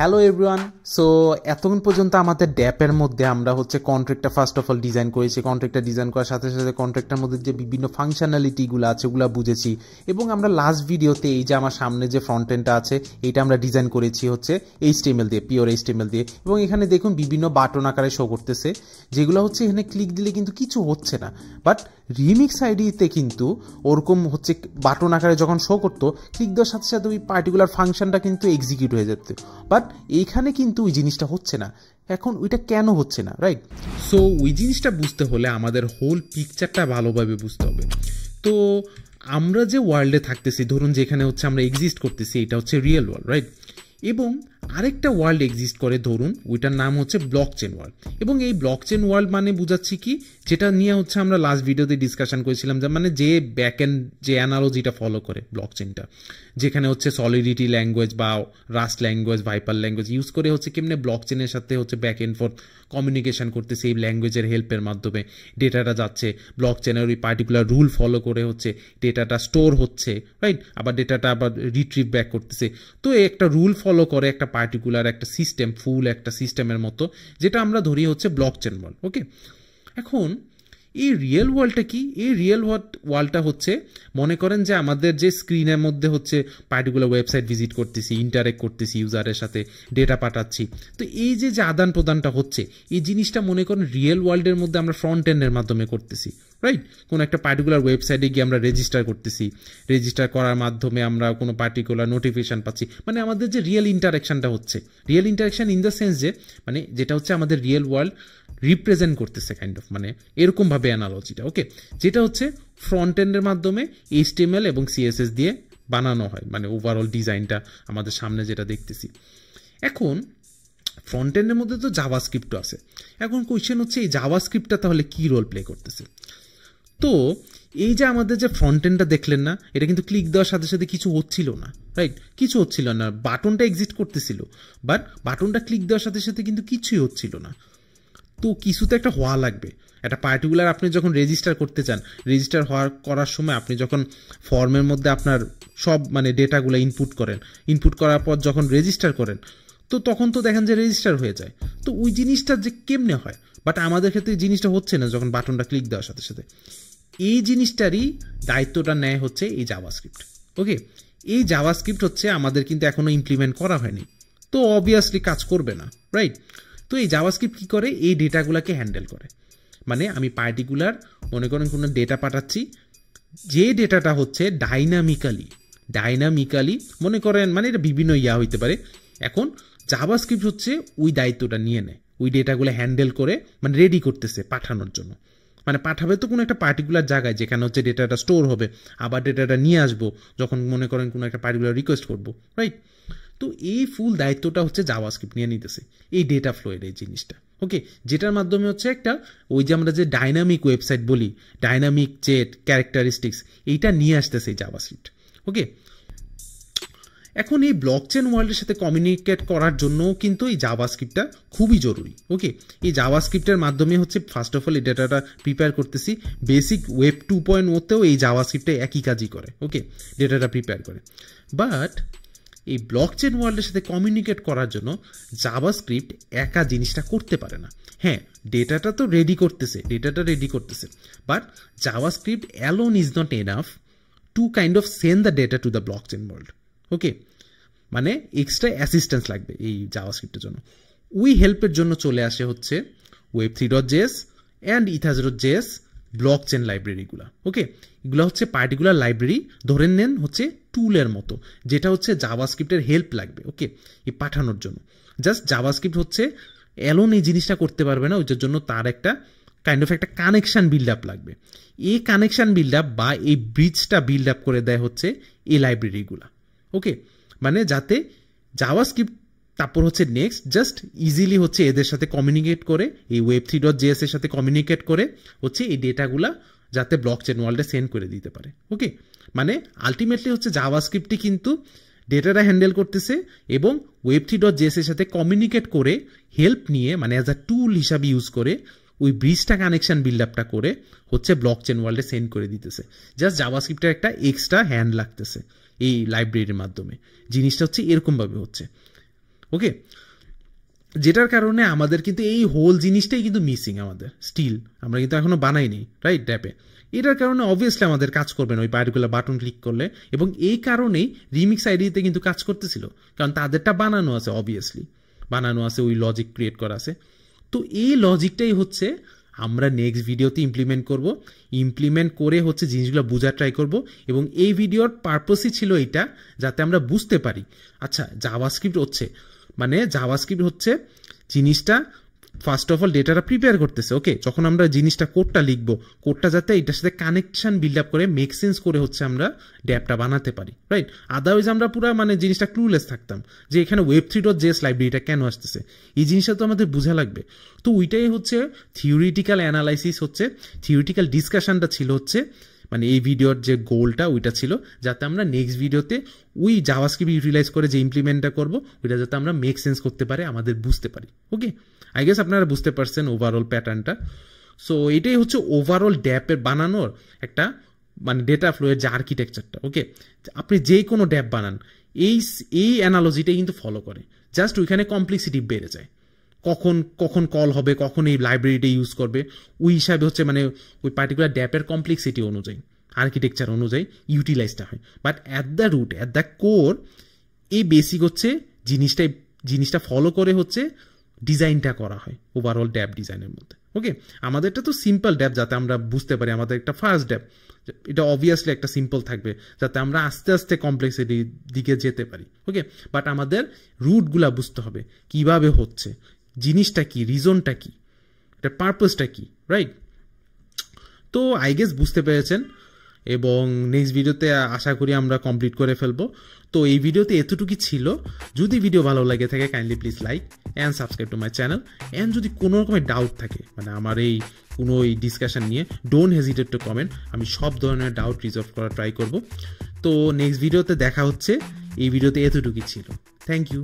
Hello everyone. So এতক্ষণ পর্যন্ত আমাদের ড্যাপের মধ্যে আমরা হচ্ছে কন্ট্রাক্টটা ফার্স্ট অফ অল ডিজাইন করেছি। কন্ট্রাক্টটা ডিজাইন করার সাথে সাথে কন্ট্রাক্টটার মধ্যে যে বিভিন্ন ফাংশনালিটিগুলো আছে ওগুলো বুঝেছি, এবং আমরা লাস্ট ভিডিওতে এই যে আমার সামনে যে ফ্রন্ট এন্ডটা আছে এইটা আমরা ডিজাইন করেছি হচ্ছে HTML দিয়ে, পিওর HTML দিয়ে। এবং এখানে দেখুন বিভিন্ন বাটন আকারে শো করতেছে, যেগুলো হচ্ছে এখানে ক্লিক দিলে কিন্তু কিছু হচ্ছে না, বাট রিমিক্স আইডিতে কিন্তু ওরকম হচ্ছে বাটন আকারে যখন শো করতো, ক্লিক দেওয়ার সাথে সাথে ওই পার্টিকুলার ফাংশনটা কিন্তু এক্সিকিউট হয়ে যেত। বাট এইখানে কিন্তু ওই জিনিসটা হচ্ছে না। এখন ওইটা কেন হচ্ছে না, রাইট? সো ওই জিনিসটা বুঝতে হলে আমাদের হোল পিকচারটা ভালোভাবে বুঝতে হবে। তো আমরা যে ওয়ার্ল্ডে থাকতেছি, ধরুন যেখানে হচ্ছে আমরা এক্সিস্ট করতেছি, এটা হচ্ছে রিয়েল ওয়ার্ল্ড, রাইট? এবং আরেকটা ওয়ার্ল্ড এক্সিস্ট করে, ধরুন ওইটার নাম হচ্ছে ব্লকচেন ওয়ার্ল্ড। এবং এই ব্লকচেন ওয়ার্ল্ড মানে বুঝাচ্ছি কি, যেটা নিয়ে হচ্ছে আমরা লাস্ট ভিডিওতে ডিসকাশন করেছিলাম, যে মানে যে ব্যাকএন্ড যে অ্যানালজিটা ফলো করে ব্লকচেনটা, যেখানে হচ্ছে সলিডিটি ল্যাঙ্গুয়েজ বা Rust language, Vyper language use করে হচ্ছে কেমনে ব্লকচেনের সাথে হচ্ছে ব্যাক এন্ড ফোর্থ কমিউনিকেশন করতেছে এই ল্যাঙ্গুয়েজের হেল্পের মাধ্যমে। ডেটাটা যাচ্ছে ব্লকচেনের ওই পার্টিকুলার রুল ফলো করে হচ্ছে ডেটাটা স্টোর হচ্ছে, রাইট? আবার ডেটাটা আবার রিট্রিভ ব্যাক করতেছে। তো একটা রুল ফলো করে একটা পার্টিকুলার একটা সিস্টেম, ফুল একটা সিস্টেমের মতো, যেটা আমরা ধরি হচ্ছে ব্লকচেন ওয়ার্ল্ড। ওকে, এখন এই রিয়েল ওয়ার্ল্ডটা কি? এই রিয়েল ওয়ার্ল্ডটা হচ্ছে, মনে করেন যে আমাদের যে স্ক্রিনের মধ্যে হচ্ছে পার্টিকুলার ওয়েবসাইট ভিজিট করতেছি, ইন্টারেক্ট করতেছি ইউজারের সাথে, ডেটা পাঠাচ্ছি। তো এই যে আদান প্রদানটা হচ্ছে, এই জিনিসটা মনে করেন রিয়েল ওয়ার্ল্ডের মধ্যে আমরা ফ্রন্ট এন্ডের মাধ্যমে করতেছি, রাইট? কোনো একটা পার্টিকুলার ওয়েবসাইটে গিয়ে আমরা রেজিস্টার করতেছি, রেজিস্টার করার মাধ্যমে আমরা কোনো পার্টিকুলার নোটিফিকেশন পাচ্ছি। মানে আমাদের যে রিয়েল ইন্টারাকশনটা হচ্ছে, real interaction in the sense যে মানে যেটা হচ্ছে আমাদের রিয়েল ওয়ার্ল্ড রিপ্রেজেন্ট করতেছে কাইন্ড অফ, মানে এরকমভাবে অ্যানালজিটা। ওকে, যেটা হচ্ছে ফ্রন্ট এন্ডের মাধ্যমে HTML এবং CSS দিয়ে বানানো হয়, মানে ওভারঅল ডিজাইনটা আমাদের সামনে যেটা দেখতেছি। এখন ফ্রন্ট এন্ডের মধ্যে তো জাভাস্ক্রিপ্টও আছে। এখন কোয়েশ্চেন হচ্ছে এই জাভাস্ক্রিপ্টটা তাহলে কি রোল প্লে করতেছে? তো এই যে আমাদের যে ফ্রন্ট এন্ডটা দেখলেন না, এটা কিন্তু ক্লিক দেওয়ার সাথে সাথে কিছু হচ্ছিল না, রাইট? কিছু হচ্ছিল না, বাটনটা এক্সিস্ট করতেছিল, বাট বাটনটা ক্লিক দেওয়ার সাথে সাথে কিন্তু কিছুই হচ্ছিল না। তো কিছু তো একটা হওয়া লাগবে। একটা পার্টিকুলার আপনি যখন রেজিস্টার করতে চান, রেজিস্টার করার সময় আপনি যখন ফর্মের মধ্যে আপনার সব মানে ডেটাগুলো ইনপুট করেন, ইনপুট করার পর যখন রেজিস্টার করেন, তো তখন তো দেখেন যে রেজিস্টার হয়ে যায়। তো ওই জিনিসটা যে কেমনে হয়, বাট আমাদের ক্ষেত্রে জিনিসটা হচ্ছে না যখন বাটনটা ক্লিক দেওয়ার সাথে সাথে। এই জিনিসটারই দায়িত্বটা নেয় হচ্ছে এই জাভাস্ক্রিপ্ট। ওকে, এই জাভাস্ক্রিপ্ট হচ্ছে আমাদের কিন্তু এখনো ইমপ্লিমেন্ট করা হয়নি, তো অবভিয়াসলি কাজ করবে না, রাইট? তো এই জাভাস্ক্রিপ্ট কি করে? এই ডেটাগুলোকে হ্যান্ডেল করে। মানে আমি পার্টিকুলার মনে করেন কোনো ডেটা পাঠাচ্ছি, যে ডেটাটা হচ্ছে ডাইনামিক্যালি মনে করেন, মানে এটা বিভিন্ন হইতে পারে। এখন জাভাস্ক্রিপ্ট হচ্ছে ওই দায়িত্বটা নিয়ে নেয়, ওই ডেটাগুলো হ্যান্ডেল করে, মানে রেডি করতেছে পাঠানোর জন্য। মানে পাঠাবে তো কোনো একটা পার্টিকুলার জায়গায় যেখানে হচ্ছে ডেটাটা স্টোর হবে, আবার ডেটাটা নিয়ে আসবো যখন মনে করেন কোনো একটা পার্টিকুলার রিকোয়েস্ট করবো, রাইট? তো এই ফুল দায়িত্বটা হচ্ছে জাভাস্ক্রিপ্ট নিয়ে নিতেছে, এই ডেটা ফ্লোয়ের এই জিনিসটা। ওকে, যেটার মাধ্যমে হচ্ছে একটা ওই যে আমরা যে ডাইনামিক ওয়েবসাইট বলি, ডাইনামিক যে ক্যারেক্টারিস্টিক্স, এইটা নিয়ে আসতেছে এই জাভাস্ক্রিপ্ট। ওকে, এখন এই ব্লকচেন ওয়ার্ল্ডের সাথে কমিউনিকেট করার জন্য কিন্তু এই জাভাস্ক্রিপ্টটা খুবই জরুরি। ওকে, এই জাভাস্ক্রিপ্টের মাধ্যমে হচ্ছে ফার্স্ট অফ অল এই ডেটাটা প্রিপেয়ার করতেছি। বেসিক ওয়েব 2.0তেও এই জাভাস্ক্রিপ্টে একই কাজই করে। ওকে, ডেটাটা প্রিপেয়ার করে। বাট এই ব্লকচেন ওয়ার্ল্ডের সাথে কমিউনিকেট করার জন্য জাভাস্ক্রিপ্ট একা জিনিসটা করতে পারে না। হ্যাঁ, ডেটাটা রেডি করতেছে, but JavaScript alone is not enough to kind of send the data to the blockchain world. Okay, মানে এক্সট্রা অ্যাসিস্ট্যান্স লাগবে এই জাভাস্ক্রিপ্টের জন্য। ওই হেল্পের জন্য চলে আসে হচ্ছে web3.js অ্যান্ড ethers.js ব্লকচেন লাইব্রেরিগুলো। ওকে, এগুলো হচ্ছে পার্টিকুলার লাইব্রেরি, ধরে নেন হচ্ছে টুলের মতো, যেটা হচ্ছে জাভাস্ক্রিপ্টের হেল্প লাগবে। ওকে, এই পাঠানোর জন্য জাস্ট জাভাস্ক্রিপ্ট হচ্ছে অ্যালোন এই জিনিসটা করতে পারবে না, ওইটার জন্য তার একটা কাইন্ড অফ একটা কানেকশন বিল্ড আপ লাগবে। এই কানেকশন বিল্ড আপ বা এই ব্রিজটা বিল্ড আপ করে দেয় হচ্ছে এই লাইব্রেরিগুলো। ওকে, মানে যাতে জাভাস্ক্রিপ্ট তারপর হচ্ছে নেক্সট জাস্ট ইজিলি হচ্ছে এদের সাথে কমিউনিকেট করে, এই web3.js এর সাথে কমিউনিকেট করে হচ্ছে এই ডেটাগুলা যাতে ব্লকচেন ওয়ার্ল্ডে সেন্ড করে দিতে পারে। ওকে, মানে আলটিমেটলি হচ্ছে জাভাস্ক্রিপ্টই কিন্তু ডেটাটা হ্যান্ডেল করতেছে এবং web3.js এর সাথে কমিউনিকেট করে হেল্প নিয়ে, মানে অ্যাজ আ টুল হিসাবে ইউজ করে ওই ব্রিজটা কানেকশন বিল্ড আপটা করে হচ্ছে ব্লকচেন ওয়ার্ল্ডে সেন্ড করে দিতেছে। জাস্ট জাভাস্ক্রিপ্টের একটা এক্সট্রা হ্যান্ড লাগতেছে এই লাইব্রেরির মাধ্যমে। জিনিসটা হচ্ছে এরকমভাবে হচ্ছে। ওকে, যেটার কারণে আমাদের কিন্তু এই হোল জিনিসটাই কিন্তু মিসিং আমাদের স্টিল, আমরা কিন্তু এখনো বানাইনি রাইট ড্যাপে। এটার কারণে অবভিয়াসলি আমাদের কাজ করবে না ওই পার্টিকুলার বাটন ক্লিক করলে, এবং এই কারণেই রিমিক্স আইডিতে কিন্তু কাজ করতেছিল, কারণ তাদেরটা বানানো আছে, অবভিয়াসলি বানানো আছে, ওই লজিক ক্রিয়েট করা আছে। তো এই লজিকটাই হচ্ছে আমরা নেক্সট ভিডিওতে ইমপ্লিমেন্ট করব, ইমপ্লিমেন্ট করে হচ্ছে জিনিসগুলো বোঝার ট্রাই করব, এবং এই ভিডিওর পারপাসই ছিল এইটা, যাতে আমরা বুঝতে পারি আচ্ছা জাভাস্ক্রিপ্ট হচ্ছে মানে জাভাস্ক্রিপ্ট হচ্ছে জিনিসটা ফার্স্ট অফ অল ডেটাটা প্রিপেয়ার করতেছে। ওকে, যখন আমরা জিনিসটা কোডটা লিখবো, কোডটা যাতে এটার সাথে কানেকশন বিল্ড আপ করে মেক সেন্স করে হচ্ছে আমরা ড্যাপটা বানাতে পারি, রাইট? আদারওয়াইজ আমরা পুরো মানে জিনিসটা ক্লুলেস থাকতাম যে এখানে web3.js লাইব্রেরিটা কেন আসতেছে, এই জিনিসটা তো আমাদের বোঝা লাগবে। তো ওইটাই হচ্ছে থিওরিটিক্যাল অ্যানালাইসিস, হচ্ছে থিওরিটিক্যাল ডিসকাশনটা ছিল হচ্ছে মানে এই ভিডিওর যে গোলটা ওইটা ছিল, যাতে আমরা নেক্সট ভিডিওতে ওই জাভাস্ক্রিপ্ট ইউটিলাইজ করে যে ইমপ্লিমেন্টটা করবো ওইটা যাতে আমরা মেক সেন্স করতে পারে, আমাদের বুঝতে পারি। ওকে, আই গেস আপনারা বুঝতে পারছেন ওভারঅল প্যাটার্নটা। সো এটাই হচ্ছে ওভারঅল ড্যাপের বানানোর একটা মানে ডেটা ফ্লো এর যে আর্কিটেকচারটা। ওকে, আপনি যে কোনো ড্যাপ বানান এই অ্যানালজিটাই কিন্তু ফলো করে, জাস্ট ওইখানে কমপ্লেক্সিটি বেড়ে যায়, কখন কল হবে, কখন এই লাইব্রেরিটা ইউজ করবে, ওই হিসাবে হচ্ছে মানে ওই পার্টিকুলার ড্যাপের কমপ্লেক্সিটি অনুযায়ী আর্কিটেকচার অনুযায়ী ইউটিলাইজটা হয়। But at the root at the core এই বেসিক হচ্ছে জিনিসটা ফলো করে হচ্ছে ডিজাইনটা করা হয় ওভারঅল ড্যাপ ডিজাইনের মধ্যে। ওকে, আমাদেরটা তো সিম্পল ড্যাপ, যাতে আমরা বুঝতে পারি আমাদের একটা ফার্স্ট ড্যাপ, এটা অবভিয়াসলি একটা সিম্পল থাকবে যাতে আমরা আস্তে আস্তে কমপ্লেক্সিটির দিকে যেতে পারি। ওকে, বাট আমাদের রুটগুলা বুঝতে হবে কিভাবে হচ্ছে, জিনিসটা কি, রিজনটা কি, এটার পারপাসটা কি, রাইট? তো আই গেস বুঝতে পেরেছেন, এবং নেক্সট ভিডিওতে আশা করি আমরা কমপ্লিট করে ফেলবো। তো এই ভিডিওতে এতটুকুই ছিল। যদি ভিডিও ভালো লাগে থাকে kindly please like and subscribe to my channel. And যদি কোনো রকমের ডাউট থাকে মানে আমার এই কোনো এই ডিসকাশন নিয়ে, ডোন্ট হেজিটেট টু কমেন্ট, আমি সব ধরনের ডাউট রিজলভ করার ট্রাই করব। তো নেক্সট ভিডিওতে দেখা হচ্ছে, এই ভিডিওতে এতটুকুই ছিল। Thank you.